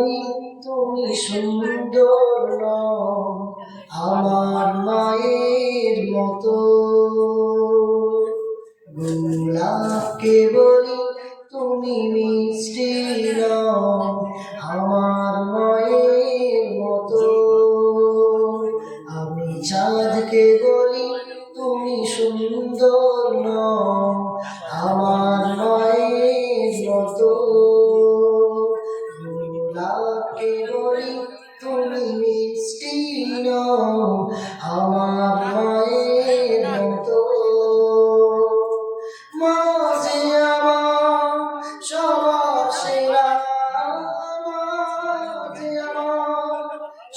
বলি তুমি সুন্দর নও আমার মায়ের মতো। গোলাপকে বলি তুমি মিষ্টি নও আমার মায়ের মতো। আমি চাঁদকে বলি তুমি সুন্দর নও আমার মায়ের মতো। গোলাপকে বলি তুমি মিষ্টি নও আমার মায়ের মতো। মা যে আমার সবার সেরা, মা যে আমার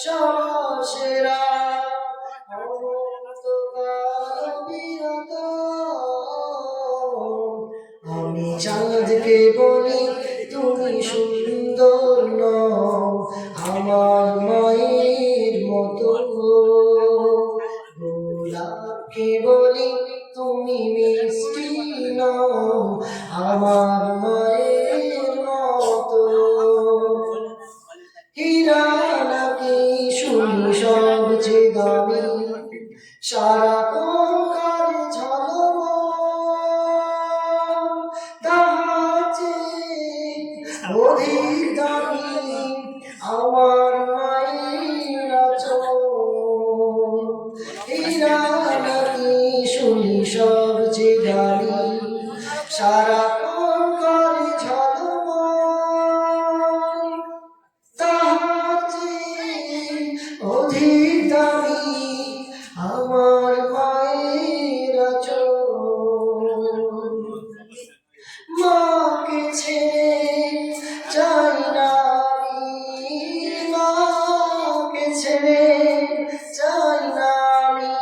সবার সেরা, আমি চাঁদকে বলি তুমি সুন্দর নও আমার মায়ের মতো। গোলাপকে বলি তুমি মিষ্টি নও আমার মায়ের মতো। হীরা নাকি শুনি সবচেয়ে দামি, সারাক্ষণ করে ঝলমল, তাহার চেয়ে অধিক দামি আমার মায়ের আঁচল। হীরা নাকি শুনি সবচেয়ে দামি, সারাক্ষণ করে ঝলমল, তাহার চেয়ে অধিক দামি আমার মায়ের আঁচল। মাকে ছেড়ে যাই না আমি, মাকে ছেড়ে যাই না আমি,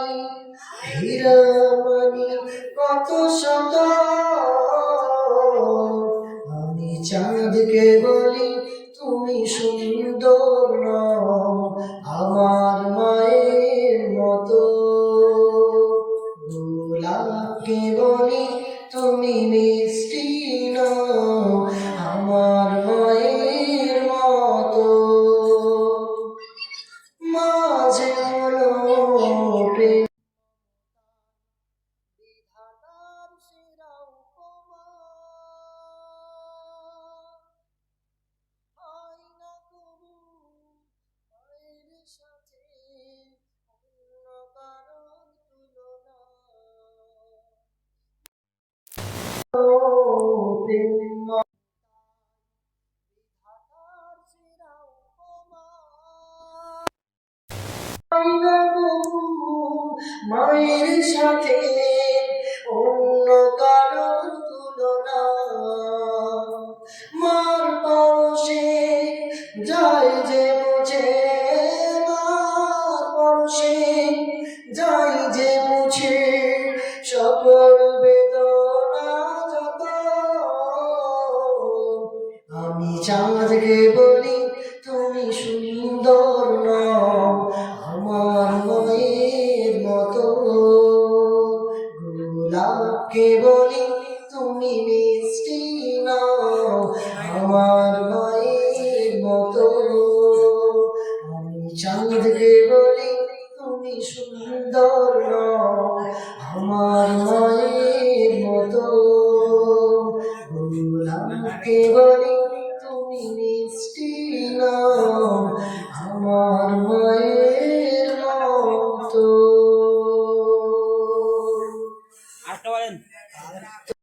হীরামণি কত শত। আমি চাঁদকে বলি তুমি সুন্দর নও আমার মায়ের মতো। গোলাপকে বলি তুমি মিষ্টি নও আমার মায়ের মতো। মাঝে হলো প্রেম বিধাতার সেরা উপমা, হয় না কবু মায়ের সাথে অন্য কারোর তুলনা। বিধাতার সেরা উপমা, হয় না কবু মায়ের সাথে অন্য কারোর তুলনা। মার পরশে যায় যে মুছে, মার পরশে যায় যে মুছে সকল বেদনা যত। আমি চাঁদকে বলি তুমি সুন্দর নও আমার মায়ের মতো। গোলাপকে বলি তুমি মিষ্টি নও আমার মায়ের মতো। আমি চাঁদকে বলি তুমি সুন্দর নও আমার মায়ের মতো। গোলাপকে বলি তুমি মিষ্টি নও আমার মায়ের মতো।